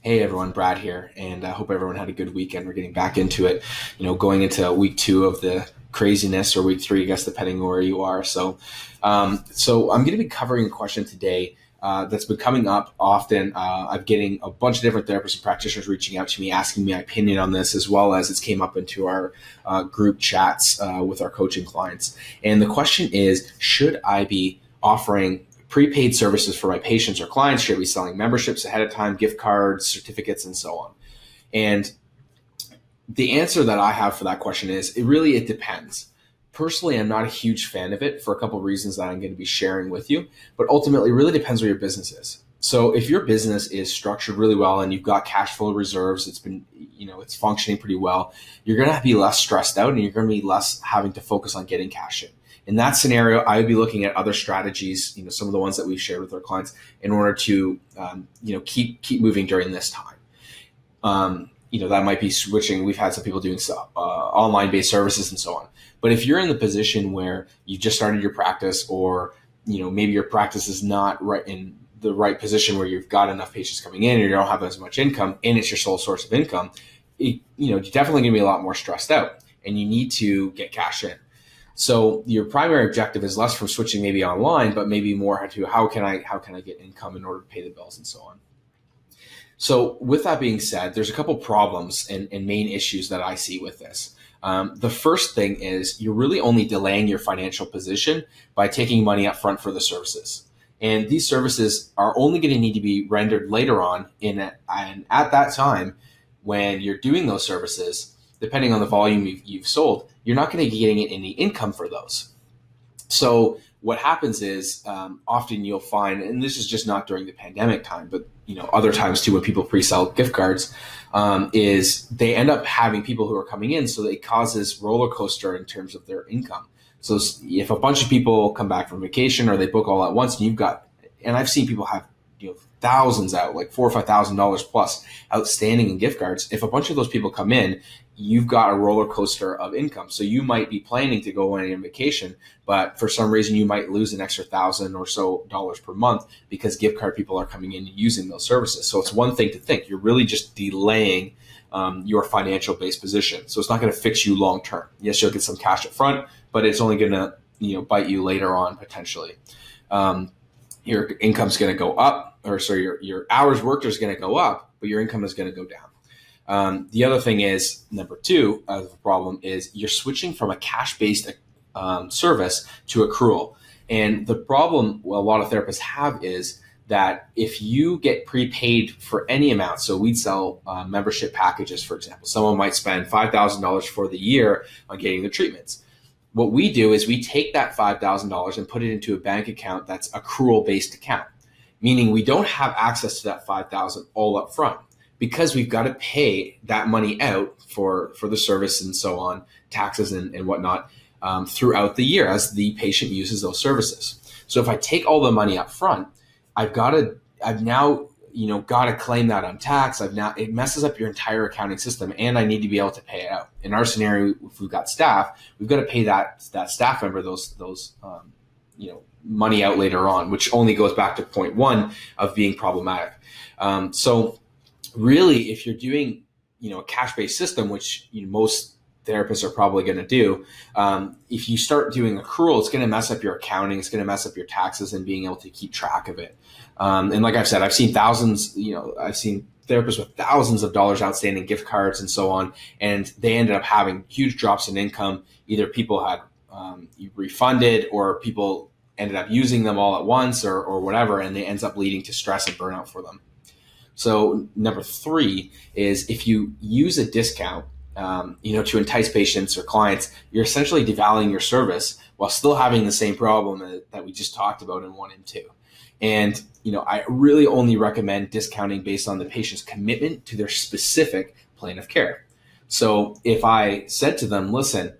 Hey everyone, Brad here, and I hope everyone had a good weekend. We're getting back into it, going into week two of the craziness, or week three, I guess, depending on where you are. So I'm going to be covering a question today that's been coming up often. I'm getting a bunch of different therapists and practitioners reaching out to me, asking me my opinion on this, as well as it's came up into our group chats with our coaching clients. And the question is, should I be offering prepaid services for my patients or clients? Should I be selling memberships ahead of time, gift cards, certificates, and so on? And the answer that I have for that question is it depends. Personally, I'm not a huge fan of it for a couple of reasons that I'm going to be sharing with you, but ultimately it really depends where your business is. So if your business is structured really well and you've got cash flow reserves, it's functioning pretty well, you're going to be less stressed out and you're going to be less having to focus on getting cash in. In that scenario, I would be looking at other strategies, some of the ones that we've shared with our clients in order to, keep moving during this time. That might be switching. We've had some people doing online based services and so on. But if you're in the position where you just started your practice, or maybe your practice is not right in the right position where you've got enough patients coming in and you don't have as much income and it's your sole source of income, you're definitely going to be a lot more stressed out and you need to get cash in. So your primary objective is less from switching maybe online, but maybe more to how can I get income in order to pay the bills and so on. So with that being said, there's a couple problems and main issues that I see with this. The first thing is you're really only delaying your financial position by taking money up front for the services. And these services are only going to need to be rendered later on and at that time when you're doing those services, depending on the volume you've sold, you're not going to be getting any income for those. So what happens is often you'll find, and this is just not during the pandemic time, but other times too when people pre-sell gift cards, is they end up having people who are coming in, so it causes roller coaster in terms of their income. So if a bunch of people come back from vacation or they book all at once, and I've seen people have thousands out, like $4,000 or $5,000 plus outstanding in gift cards. If a bunch of those people come in, you've got a roller coaster of income. So you might be planning to go on a vacation, but for some reason you might lose an extra $1,000 or so per month because gift card people are coming in and using those services. So it's one thing to think you're really just delaying your financial based position. So it's not going to fix you long term. Yes, you'll get some cash up front, but it's only going to bite you later on potentially. Your income's going to go up, your hours worked is going to go up, but your income is going to go down. The other thing is, number two of the problem is you're switching from a cash-based service to accrual. And the problem a lot of therapists have is that if you get prepaid for any amount, so we'd sell membership packages, for example. Someone might spend $5,000 for the year on getting the treatments. What we do is we take that $5,000 and put it into a bank account that's accrual-based account, meaning we don't have access to that $5,000 all up front because we've got to pay that money out for the service and so on, taxes and whatnot, throughout the year as the patient uses those services. So if I take all the money up front, I've now got to claim that on tax. It messes up your entire accounting system, and I need to be able to pay it out. In our scenario, if we've got staff, we've got to pay that staff member those money out later on, which only goes back to point one of being problematic. So really, if you're doing a cash-based system, which most therapists are probably going to do, if you start doing accrual, it's going to mess up your accounting, it's going to mess up your taxes and being able to keep track of it. And like I've said, I've seen I've seen therapists with thousands of dollars outstanding gift cards and so on, and they ended up having huge drops in income. Either people had refunded or people ended up using them all at once or whatever, and it ends up leading to stress and burnout for them. So number three is if you use a discount, to entice patients or clients, you're essentially devaluing your service while still having the same problem that we just talked about in 1 and 2. And, I really only recommend discounting based on the patient's commitment to their specific plan of care. So if I said to them, listen,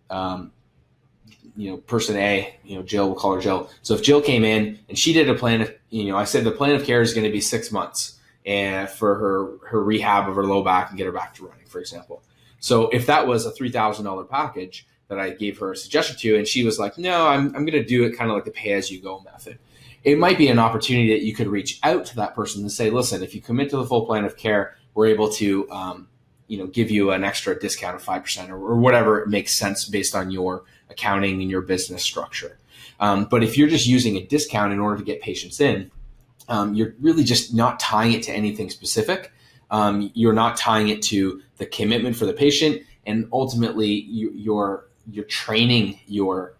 person A, Jill, we'll call her Jill. So if Jill came in and she did a plan of, I said the plan of care is going to be 6 months and for her rehab of her low back and get her back to running, for example. So if that was a $3,000 package that I gave her a suggestion to, and she was like, no, I'm going to do it kind of like the pay-as-you-go method. it might be an opportunity that you could reach out to that person and say, listen, if you commit to the full plan of care, we're able to give you an extra discount of 5% or whatever makes sense based on your accounting and your business structure. But if you're just using a discount in order to get patients in, you're really just not tying it to anything specific. You're not tying it to the commitment for the patient, and ultimately you're training your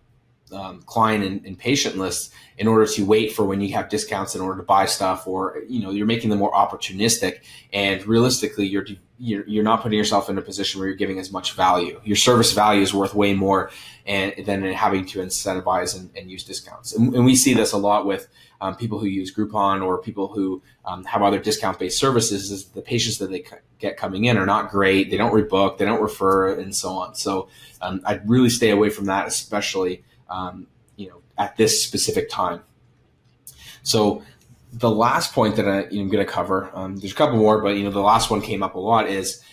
client and patient lists in order to wait for when you have discounts in order to buy stuff, or you're making them more opportunistic. And realistically, you're not putting yourself in a position where you're giving as much value. Your service value is worth way more than having to incentivize and use discounts. And we see this a lot with people who use Groupon or people who have other discount-based services. Is the patients that they get coming in are not great. They don't rebook, they don't refer, and so on. So I'd really stay away from that, especially at this specific time. So the last point that I'm going to cover, there's a couple more, but the last one came up a lot, is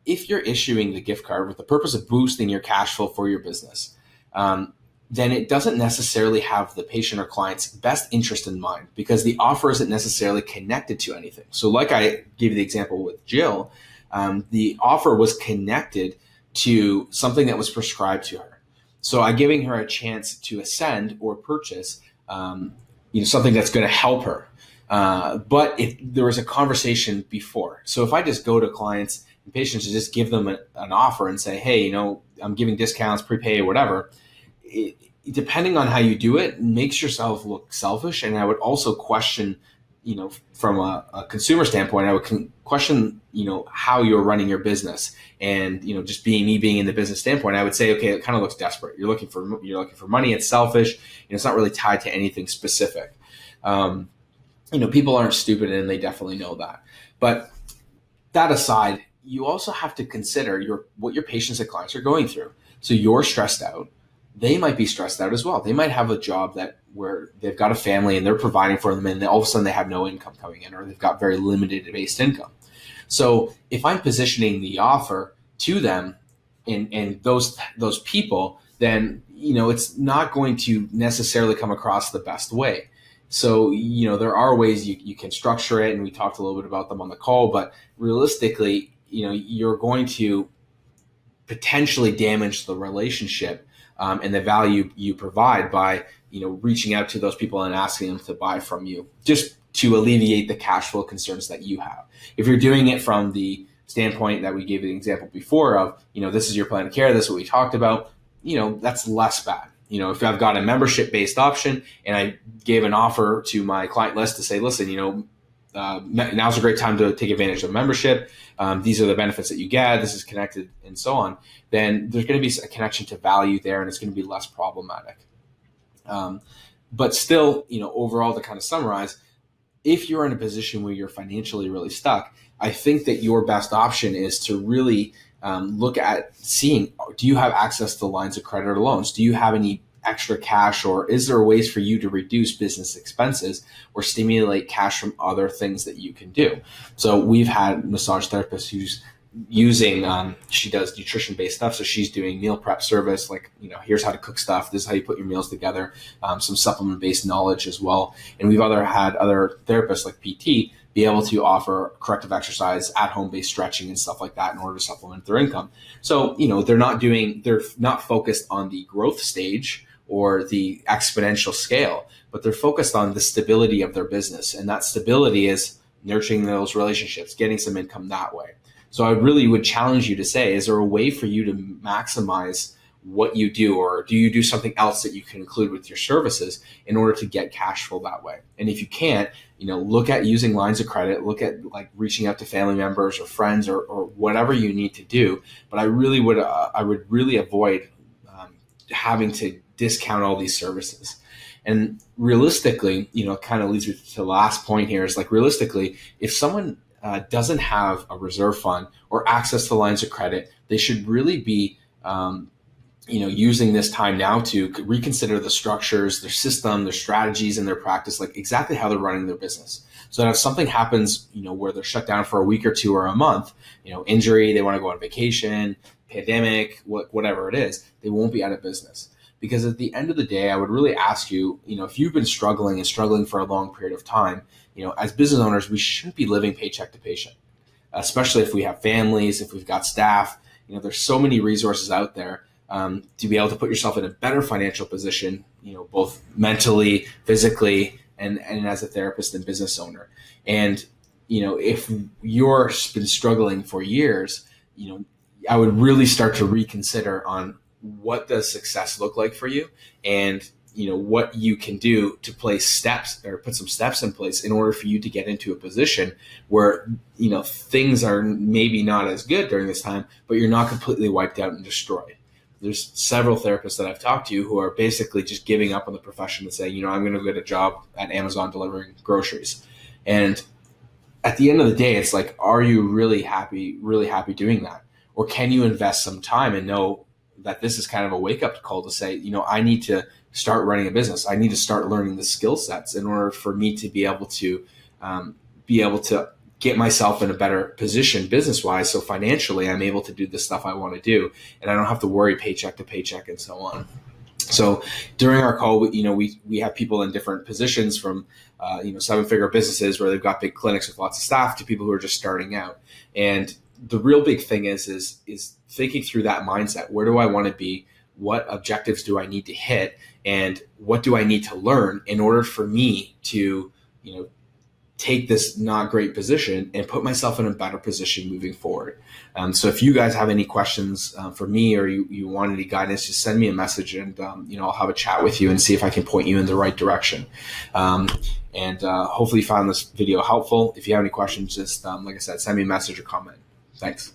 if you're issuing the gift card with the purpose of boosting your cash flow for your business, then it doesn't necessarily have the patient or client's best interest in mind, because the offer isn't necessarily connected to anything. So like I gave you the example with Jill, the offer was connected to something that was prescribed to her. So I'm giving her a chance to ascend or purchase, something that's going to help her. But if there was a conversation before, so if I just go to clients and patients and just give them an offer and say, hey, I'm giving discounts, prepay, whatever, depending on how you do it, makes yourself look selfish. And I would also question, from a consumer standpoint, I would question, how you're running your business. And, just being in the business standpoint, I would say, okay, it kind of looks desperate. You're looking for money. It's selfish. It's not really tied to anything specific. People aren't stupid, and they definitely know that. But that aside, you also have to consider what your patients and clients are going through. So you're stressed out. They might be stressed out as well. They might have a job where they've got a family and they're providing for them, and all of a sudden they have no income coming in, or they've got very limited based income. So if I'm positioning the offer to them and those people, then it's not going to necessarily come across the best way. So there are ways you can structure it, and we talked a little bit about them on the call. But realistically, you're going to potentially damage the relationship and the value you provide by reaching out to those people and asking them to buy from you, just to alleviate the cash flow concerns that you have. If you're doing it from the standpoint that we gave the example before of, this is your plan of care, this is what we talked about, that's less bad. If I've got a membership-based option and I gave an offer to my client list to say, listen, now's a great time to take advantage of membership. These are the benefits that you get. This is connected and so on. Then there's going to be a connection to value there, and it's going to be less problematic. But still, overall, to kind of summarize, if you're in a position where you're financially really stuck, I think that your best option is to really look at seeing, do you have access to lines of credit or loans? Do you have any extra cash, or is there ways for you to reduce business expenses or stimulate cash from other things that you can do? So we've had massage therapists who's using, she does nutrition-based stuff. So she's doing meal prep service, like, here's how to cook stuff. This is how you put your meals together, some supplement-based knowledge as well. And we've had other therapists like PT be able to offer corrective exercise, at-home based stretching and stuff like that in order to supplement their income. So, they're not focused on the growth stage or the exponential scale, but they're focused on the stability of their business. And that stability is nurturing those relationships, getting some income that way. So I really would challenge you to say, is there a way for you to maximize what you do, or do you do something else that you can include with your services in order to get cash flow that way? And if you can't, look at using lines of credit, look at like reaching out to family members or friends or whatever you need to do. But I would really avoid having to discount all these services. And realistically, it kind of leads me to the last point here, is like, realistically, if someone doesn't have a reserve fund or access to lines of credit, they should really be using this time now to reconsider the structures, their system, their strategies, and their practice, like exactly how they're running their business. So that if something happens, where they're shut down for a week or two or a month, injury, they want to go on vacation, pandemic, whatever it is, they won't be out of business. Because at the end of the day, I would really ask you, if you've been struggling and struggling for a long period of time, as business owners, we shouldn't be living paycheck to paycheck, especially if we have families, if we've got staff. There's so many resources out there to be able to put yourself in a better financial position, both mentally, physically, and as a therapist and business owner. And, if you're been struggling for years, I would really start to reconsider on what does success look like for you, and what you can do to place steps or put some steps in place in order for you to get into a position where things are maybe not as good during this time, but you're not completely wiped out and destroyed. There's several therapists that I've talked to who are basically just giving up on the profession and saying, I'm going to get a job at Amazon delivering groceries. And at the end of the day, it's like, are you really happy doing that? Or can you invest some time and know that this is kind of a wake-up call to say, I need to start running a business. I need to start learning the skill sets in order for me to be able to get myself in a better position business-wise. So financially, I'm able to do the stuff I want to do, and I don't have to worry paycheck to paycheck and so on. So during our call, we have people in different positions from, 7-figure businesses where they've got big clinics with lots of staff to people who are just starting out. And the real big thing is thinking through that mindset. Where do I want to be? What objectives do I need to hit? And what do I need to learn in order for me to, take this not great position and put myself in a better position moving forward? So if you guys have any questions for me, or you want any guidance, just send me a message, and I'll have a chat with you and see if I can point you in the right direction. And hopefully you found this video helpful. If you have any questions, just like I said, send me a message or comment. Thanks.